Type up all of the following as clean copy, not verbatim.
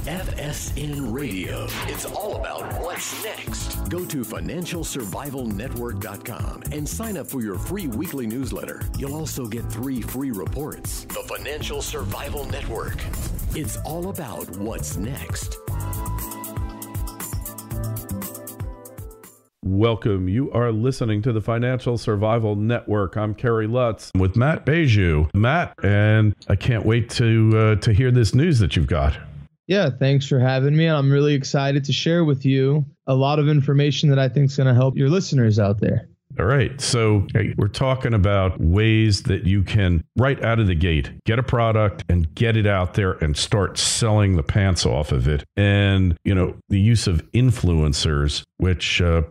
FSN Radio. It's all about what's next. Go to financialsurvivalnetwork.com and sign up for your free weekly newsletter. You'll also get 3 free reports. The Financial Survival Network. It's all about what's next. Welcome. You are listening to the Financial Survival Network. I'm Kerry Lutz with Matt Behdjou. Matt, and I can't wait to hear this news that you've got. Yeah, thanks for having me. I'm really excited to share with you a lot of information that I think is going to help your listeners out there. All right. So we're talking about ways that you can, right out of the gate, get a product and get it out there and start selling the pants off of it. And, you know, the use of influencers, which I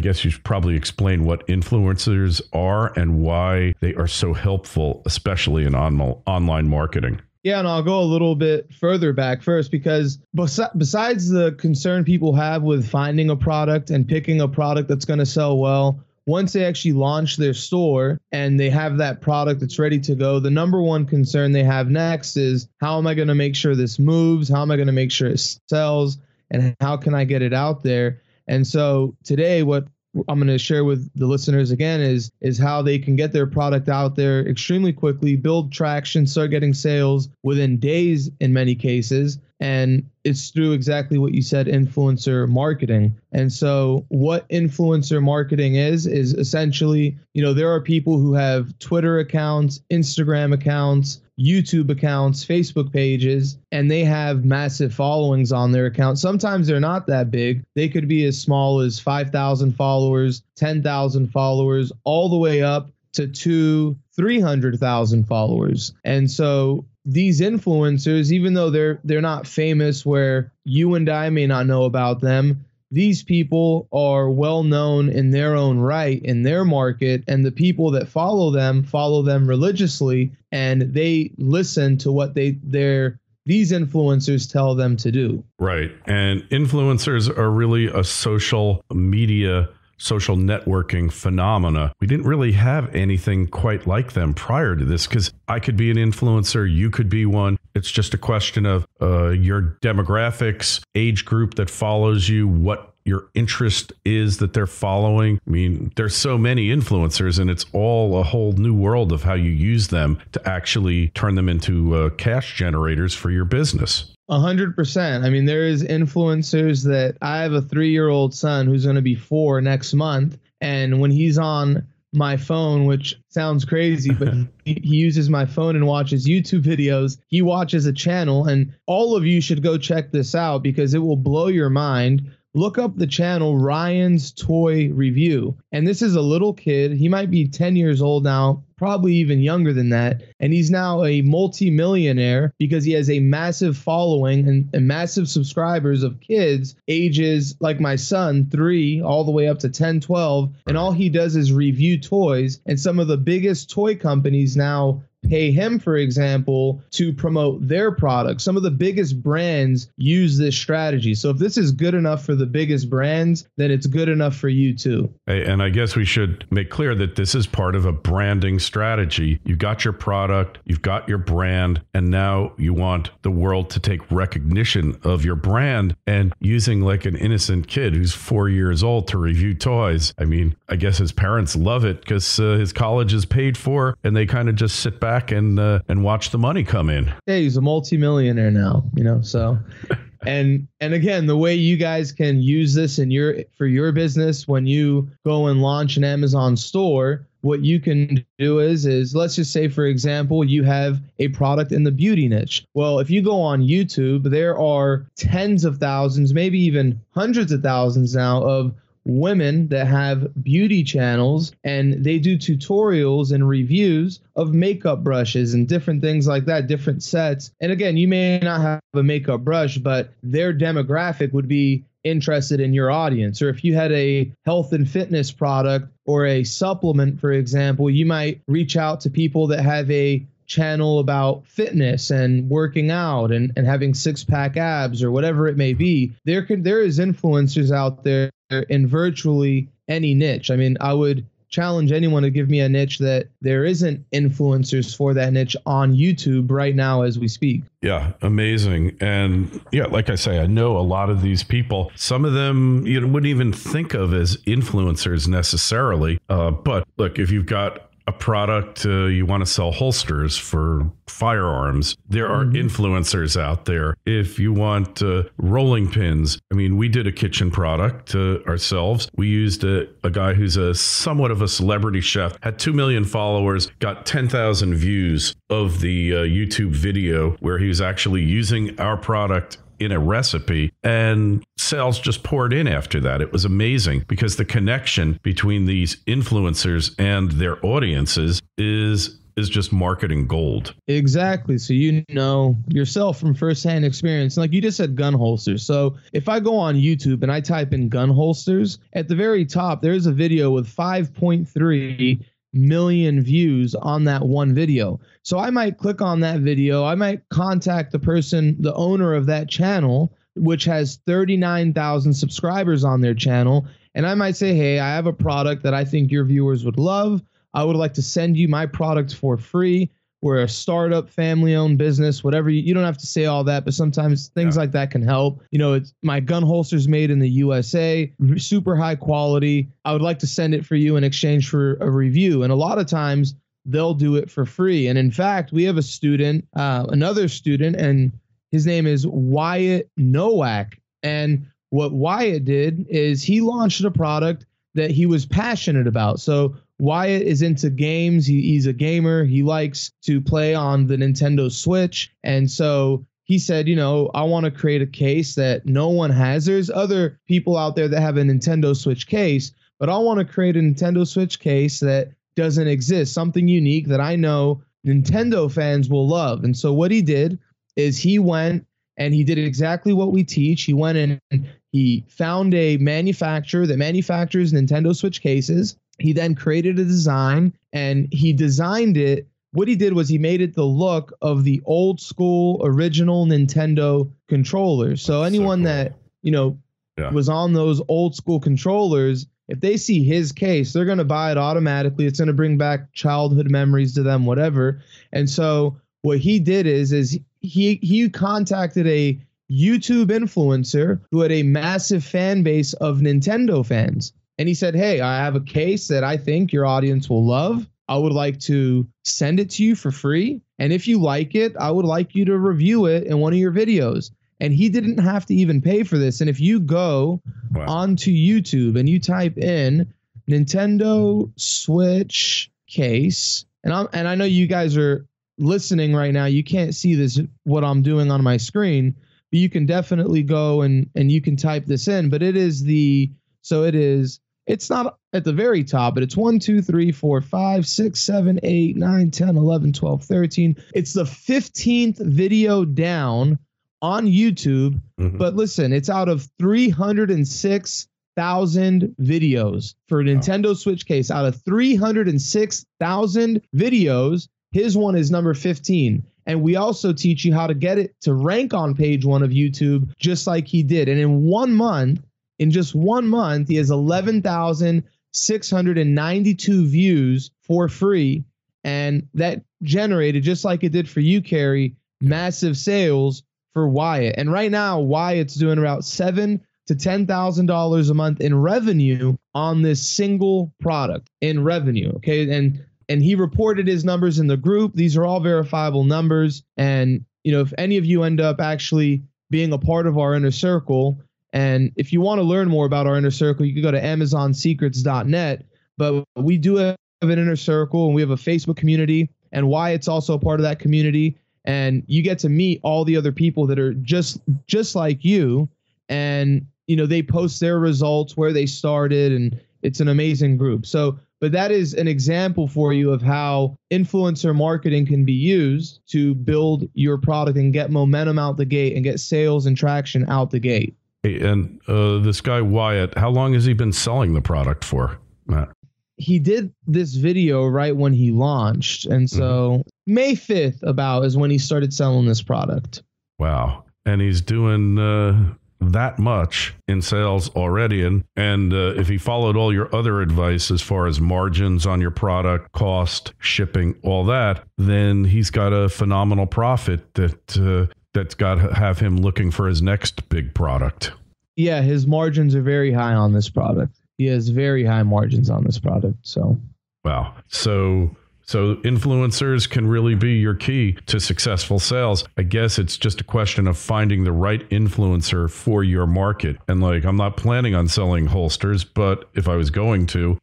guess you should probably explain what influencers are and why they are so helpful, especially in online marketing. Yeah, and I'll go a little bit further back first because besides the concern people have with finding a product and picking a product that's going to sell well, once they actually launch their store and they have that product that's ready to go, the number one concern they have next is, how am I going to make sure this moves? How am I going to make sure it sells? And how can I get it out there? And so today, what I'm going to share with the listeners again is how they can get their product out there extremely quickly, build traction, start getting sales within days in many cases. And it's through exactly what you said, influencer marketing. And so what influencer marketing is essentially, you know, there are people who have Twitter accounts, Instagram accounts, YouTube accounts, Facebook pages, and they have massive followings on their account. Sometimes they're not that big. They could be as small as 5,000 followers, 10,000 followers, all the way up to 200,000-300,000 followers. And so these influencers, even though they're not famous where you and I may not know about them, these people are well known in their own right, in their market, and the people that follow them religiously, and they listen to what these influencers tell them to do. Right. And influencers are really a social networking phenomena. We didn't really have anything quite like them prior to this, because I could be an influencer, you could be one. It's just a question of your demographics, age group that follows you, what your interest is that they're following. I mean, there's so many influencers, and it's all a whole new world of how you use them to actually turn them into cash generators for your business. 100%. I mean, there is influencers that I have a 3-year-old son who's going to be 4 next month. And when he's on my phone, which sounds crazy, but he uses my phone and watches YouTube videos. He watches a channel, and all of you should go check this out because it will blow your mind. Look up the channel Ryan's Toy Review. And this is a little kid. He might be 10 years old now, probably even younger than that. And he's now a multi-millionaire because he has a massive following and massive subscribers of kids ages like my son, 3, all the way up to 10, 12. And all he does is review toys. And some of the biggest toy companies now pay him, for example, to promote their products. Some of the biggest brands use this strategy. So if this is good enough for the biggest brands, then it's good enough for you too. And I guess we should make clear that this is part of a branding strategy. You got your product, you've got your brand, and now you want the world to take recognition of your brand. And using like an innocent kid who's 4 years old to review toys, I mean, I guess his parents love it because his college is paid for, and they kind of just sit back and watch the money come in. Yeah, he's a multimillionaire now, you know, so. And again, the way you guys can use this for your business, when you go and launch an Amazon store, what you can do is let's just say, for example, you have a product in the beauty niche. Well, if you go on YouTube, there are tens of thousands, maybe even hundreds of thousands now of women that have beauty channels, and they do tutorials and reviews of makeup brushes and different things like that, different sets. And again, you may not have a makeup brush, but their demographic would be interested in your audience. Or if you had a health and fitness product or a supplement, for example, you might reach out to people that have a channel about fitness and working out and having 6-pack abs or whatever it may be. There is influencers out there in virtually any niche. I mean, I would challenge anyone to give me a niche that there isn't influencers for that niche on YouTube right now as we speak. Yeah, amazing. And yeah, like I say, I know a lot of these people. Some of them you wouldn't even think of as influencers necessarily. But look, if you've got a product, you want to sell holsters for firearms, there are influencers out there. If you want rolling pins, I mean, we did a kitchen product ourselves. We used a guy who's a somewhat of a celebrity chef, had 2 million followers, got 10,000 views of the YouTube video where he was actually using our product in a recipe, and sales just poured in after that. It was amazing because the connection between these influencers and their audiences is just marketing gold. Exactly. So you know yourself from firsthand experience. Like you just said, gun holsters. So if I go on YouTube and I type in gun holsters, at the very top, there's a video with 5.3 million views on that one video. So I might click on that video. I might contact the person, the owner of that channel, which has 39,000 subscribers on their channel. And I might say, hey, I have a product that I think your viewers would love. I would like to send you my product for free. We're a startup, family-owned business, whatever. You don't have to say all that, but sometimes things like that can help. You know, it's my gun holster's made in the USA, super high quality. I would like to send it for you in exchange for a review. And a lot of times they'll do it for free. And in fact, we have a student, another student, and his name is Wyatt Nowak. And what Wyatt did is he launched a product that he was passionate about. So Wyatt is into games. He's a gamer. He likes to play on the Nintendo Switch. And so he said, you know, I want to create a case that no one has. There's other people out there that have a Nintendo Switch case, but I want to create a Nintendo Switch case that doesn't exist, something unique that I know Nintendo fans will love. And so what he did is he went and he did exactly what we teach. He went in and he found a manufacturer that manufactures Nintendo Switch cases. He then created a design and he designed it. What he did was he made it the look of the old school original Nintendo controllers. So anyone that, you know, was on those old school controllers, if they see his case, they're going to buy it automatically. It's going to bring back childhood memories to them, whatever. And so what he did is he contacted a YouTube influencer who had a massive fan base of Nintendo fans. And he said, hey, I have a case that I think your audience will love. I would like to send it to you for free. And if you like it, I would like you to review it in one of your videos. And he didn't have to even pay for this. And if you go onto YouTube and you type in Nintendo Switch case, and I know you guys are listening right now, you can't see this, what I'm doing on my screen, but you can definitely go and you can type this in. But it is it's not at the very top, but it's 1, 2, 3, 4, 5, 6, 7, 8, 9, 10, 11, 12, 13. It's the 15th video down on YouTube. But listen, it's out of 306,000 videos for a Nintendo Switch case. Out of 306,000 videos, his one is number 15. And we also teach you how to get it to rank on page 1 of YouTube, just like he did. And in just 1 month, he has 11,692 views for free. And that generated, just like it did for you, Carrie, massive sales for Wyatt. And right now, Wyatt's doing about $7,000 to $10,000 a month in revenue on this single product in revenue. Okay. And he reported his numbers in the group. These are all verifiable numbers. And, you know, if any of you end up actually being a part of our inner circle, and if you want to learn more about our inner circle, you can go to amazonsecrets.net. But we do have an inner circle and we have a Facebook community, and Wyatt's also a part of that community. And you get to meet all the other people that are just like you. And, you know, they post their results, where they started, and it's an amazing group. So, but that is an example for you of how influencer marketing can be used to build your product and get momentum out the gate and get sales and traction out the gate. Hey, and this guy Wyatt, how long has he been selling the product for, Matt? He did this video right when he launched. And so May 5th about is when he started selling this product. Wow. And he's doing that much in sales already. And if he followed all your other advice as far as margins on your product, cost, shipping, all that, then he's got a phenomenal profit that's got to have him looking for his next big product. Yeah, his margins are very high on this product. He has very high margins on this product. So, wow. So influencers can really be your key to successful sales. I guess it's just a question of finding the right influencer for your market. And like, I'm not planning on selling holsters, but if I was going to,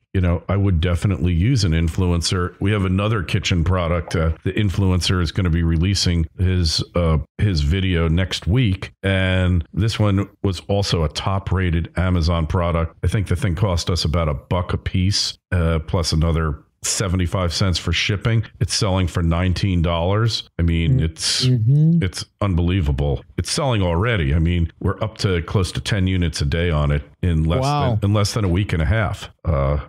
I would definitely use an influencer. We have another kitchen product. The influencer is going to be releasing his video next week. And this one was also a top rated Amazon product. I think the thing cost us about $1 a piece, plus another 75 cents for shipping. It's selling for $19. I mean, it's unbelievable. It's selling already. I mean, we're up to close to 10 units a day on it in less than a week and a half.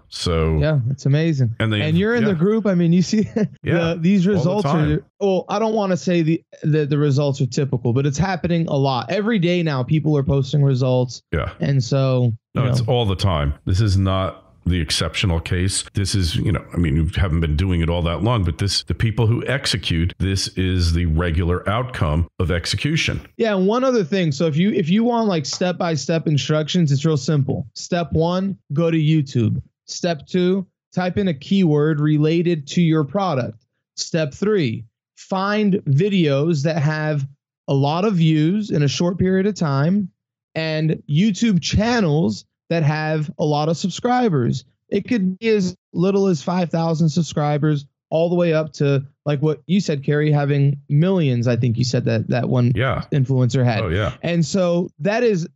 So yeah, it's amazing. And you're in the group. I mean, you see these results are, well, I don't want to say the results are typical, but it's happening a lot. Every day now, people are posting results. Yeah. And so, it's all the time. This is not the exceptional case. This is, you haven't been doing it all that long, but the people who execute, this is the regular outcome of execution. Yeah. And one other thing. So if you want like step-by-step instructions, it's real simple. Step 1, go to YouTube. Step 2, type in a keyword related to your product. Step 3, find videos that have a lot of views in a short period of time and YouTube channels that have a lot of subscribers. It could be as little as 5,000 subscribers all the way up to like what you said, Kerry, having millions. I think you said that one influencer had. Oh, yeah. And so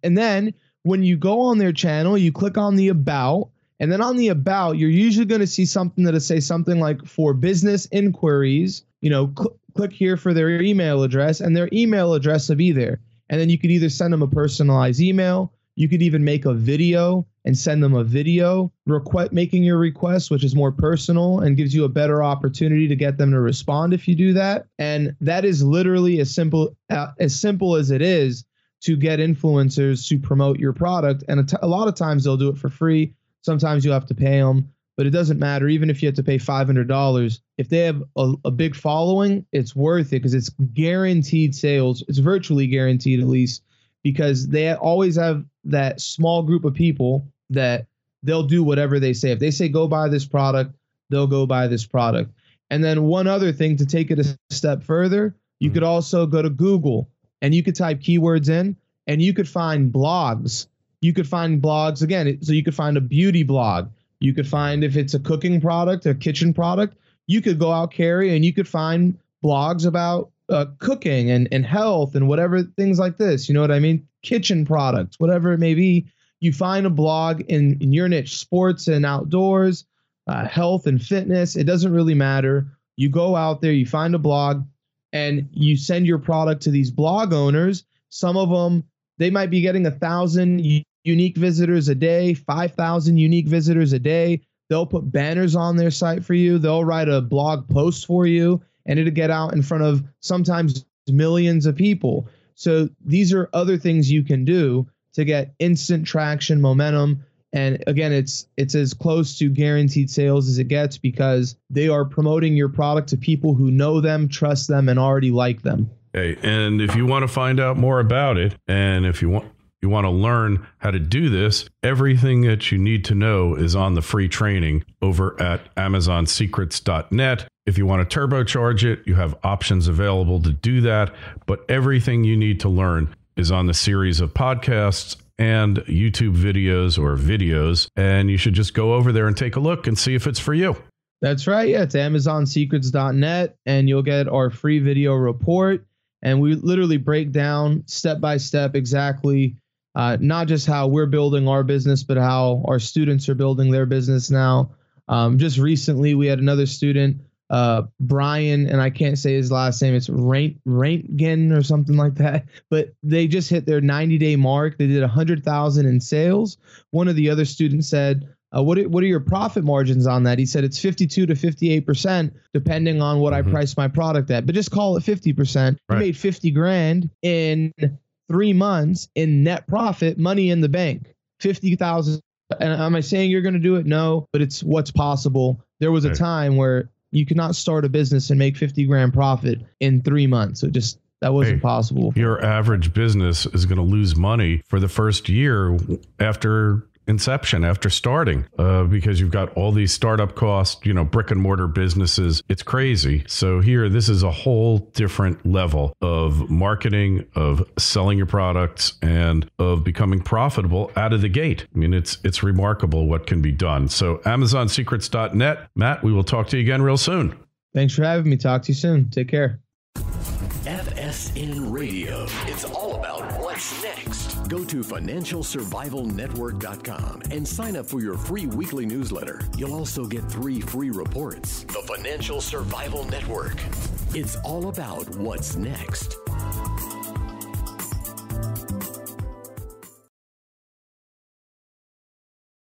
and then when you go on their channel, you click on the about, and then on the about, you're usually going to see something that'll say something like for business inquiries, click here for their email address, and their email address will be there. And then you could either send them a personalized email. You could even make a video and send them a video making your request, which is more personal and gives you a better opportunity to get them to respond if you do that. And that is literally as simple as it is to get influencers to promote your product. And a lot of times they'll do it for free. Sometimes you have to pay them, but it doesn't matter. Even if you have to pay $500, if they have a big following, it's worth it because it's guaranteed sales. It's virtually guaranteed, at least, because they always have that small group of people that they'll do whatever they say. If they say go buy this product, they'll go buy this product. And then one other thing to take it a step further, you could also go to Google and you could type keywords in and you could find blogs. You could find blogs again. So you could find a beauty blog. You could find, if it's a cooking product, a kitchen product, you could go out, Kerry, and you could find blogs about cooking and health and whatever, things like this. You know what I mean? Kitchen products, whatever it may be. You find a blog in your niche, sports and outdoors, health and fitness. It doesn't really matter. You go out there, you find a blog, and you send your product to these blog owners. Some of them, they might be getting 1,000 unique visitors a day, 5,000 unique visitors a day. They'll put banners on their site for you. They'll write a blog post for you, and it'll get out in front of sometimes millions of people. So these are other things you can do to get instant traction, momentum. And again, it's as close to guaranteed sales as it gets because they are promoting your product to people who know them, trust them, and already like them. Hey, and if you want to find out more about it, and if you want to learn how to do this, everything that you need to know is on the free training over at amazonsecrets.net. If you want to turbocharge it, you have options available to do that. But everything you need to learn is on the series of podcasts and YouTube videos. And you should just go over there and take a look and see if it's for you. That's right. Yeah, it's amazonsecrets.net, and you'll get our free video report. And we literally break down step by step exactly not just how we're building our business, but how our students are building their business now. Just recently, we had another student, Brian, and I can't say his last name. It's Rentgen or something like that. But they just hit their 90-day mark. They did 100,000 in sales. One of the other students said, what are your profit margins on that? He said it's 52 to 58%, depending on what I price my product at. But just call it 50%. Right. He made 50 grand in 3 months in net profit, money in the bank, 50,000. And am I saying you're going to do it? No, but it's what's possible. There was a time where you could not start a business and make 50 grand profit in 3 months. So just, that wasn't possible. Your average business is going to lose money for the first year after inception, after starting, because you've got all these startup costs, brick and mortar businesses. It's crazy. So here, this is a whole different level of marketing, of selling your products, and of becoming profitable out of the gate. I mean, it's remarkable what can be done. So AmazonSecrets.net. Matt, we will talk to you again real soon. Thanks for having me. Talk to you soon. Take care. FSN Radio. It's all about what's next. Go to FinancialSurvivalNetwork.com and sign up for your free weekly newsletter. You'll also get 3 free reports. The Financial Survival Network. It's all about what's next.